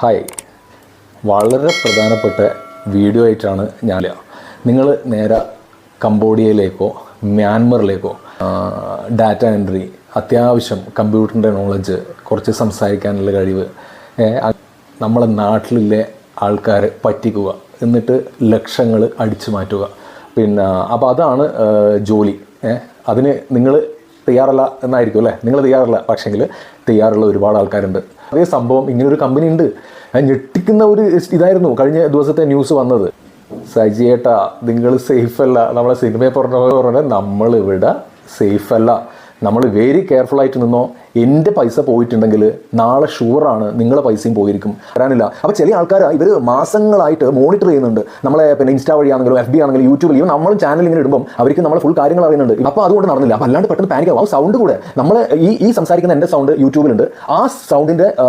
Hi, വളരെ പ്രധാനപ്പെട്ട video ആയിട്ടാണ് ഞാൻ. നിങ്ങൾ നേരെ കംബോഡിയയിലേക്കോ മ്യാൻമറിലേക്കോ ഡാറ്റ എൻട്രി, അത്യാവശ്യം കമ്പ്യൂട്ടറിൻ്റെ നോളജ്, കുറച്ച് സംസാരിക്കാനുള്ള കഴിവ്, നമ്മളെ നാട്ടിലെ ആൾക്കാരെ പറ്റിക്കുക, എന്നിട്ട് ലക്ഷങ്ങൾ അടിച്ചു മാറ്റുക. പിന്നെ അപ്പോൾ അതാണ് ജോലി. അതിന് നിങ്ങൾ തയ്യാറല്ല എന്നായിരിക്കും അല്ലേ? നിങ്ങൾ തയ്യാറല്ല, പക്ഷെങ്കിൽ തയ്യാറുള്ള ഒരുപാട് ആൾക്കാരുണ്ട്. അതേ സംഭവം ഇങ്ങനൊരു കമ്പനി ഉണ്ട്. ഞെട്ടിക്കുന്ന ഒരു ഇതായിരുന്നു കഴിഞ്ഞ ദിവസത്തെ ന്യൂസ് വന്നത്. സജിയേട്ടാ, നിങ്ങൾ സേഫല്ല. നമ്മളെ സിനിമയെ പറഞ്ഞ നമ്മളിവിടെ സേഫല്ല. നമ്മൾ വെരി കെയർഫുള്ളായിട്ട് നിന്നോ. എൻ്റെ പൈസ പോയിട്ടുണ്ടെങ്കിൽ നാളെ ഷുവറാണ് നിങ്ങളെ പൈസയും പോയിരിക്കും, വരാനില്ല. അപ്പോൾ ചില ആൾക്കാർ ഇവർ മാസങ്ങളായിട്ട് മോണിറ്റർ ചെയ്യുന്നുണ്ട്. നമ്മളെ പിന്നെ ഇൻസ്റ്റാ വഴിയാണെങ്കിലും FB ആണെങ്കിലും യൂട്യൂബിൽ ഈവൻ നമ്മളും ചാനൽ ഇങ്ങനെ ഇടുമ്പോൾ അവർക്ക് നമ്മളെ ഫുൾ കാര്യങ്ങൾ അറിയുന്നുണ്ട്. അപ്പോൾ അതുകൊണ്ട് നടന്നില്ല. അപ്പോൾ അല്ലാണ്ട് പെട്ടെന്ന് പാനിക് ആവും. ആ സൗണ്ട് കൂടെ നമ്മൾ ഈ സംസാരിക്കുന്ന എൻ്റെ സൗണ്ട് യൂട്യൂബിലുണ്ട്. ആ സൗണ്ടിൻ്റെ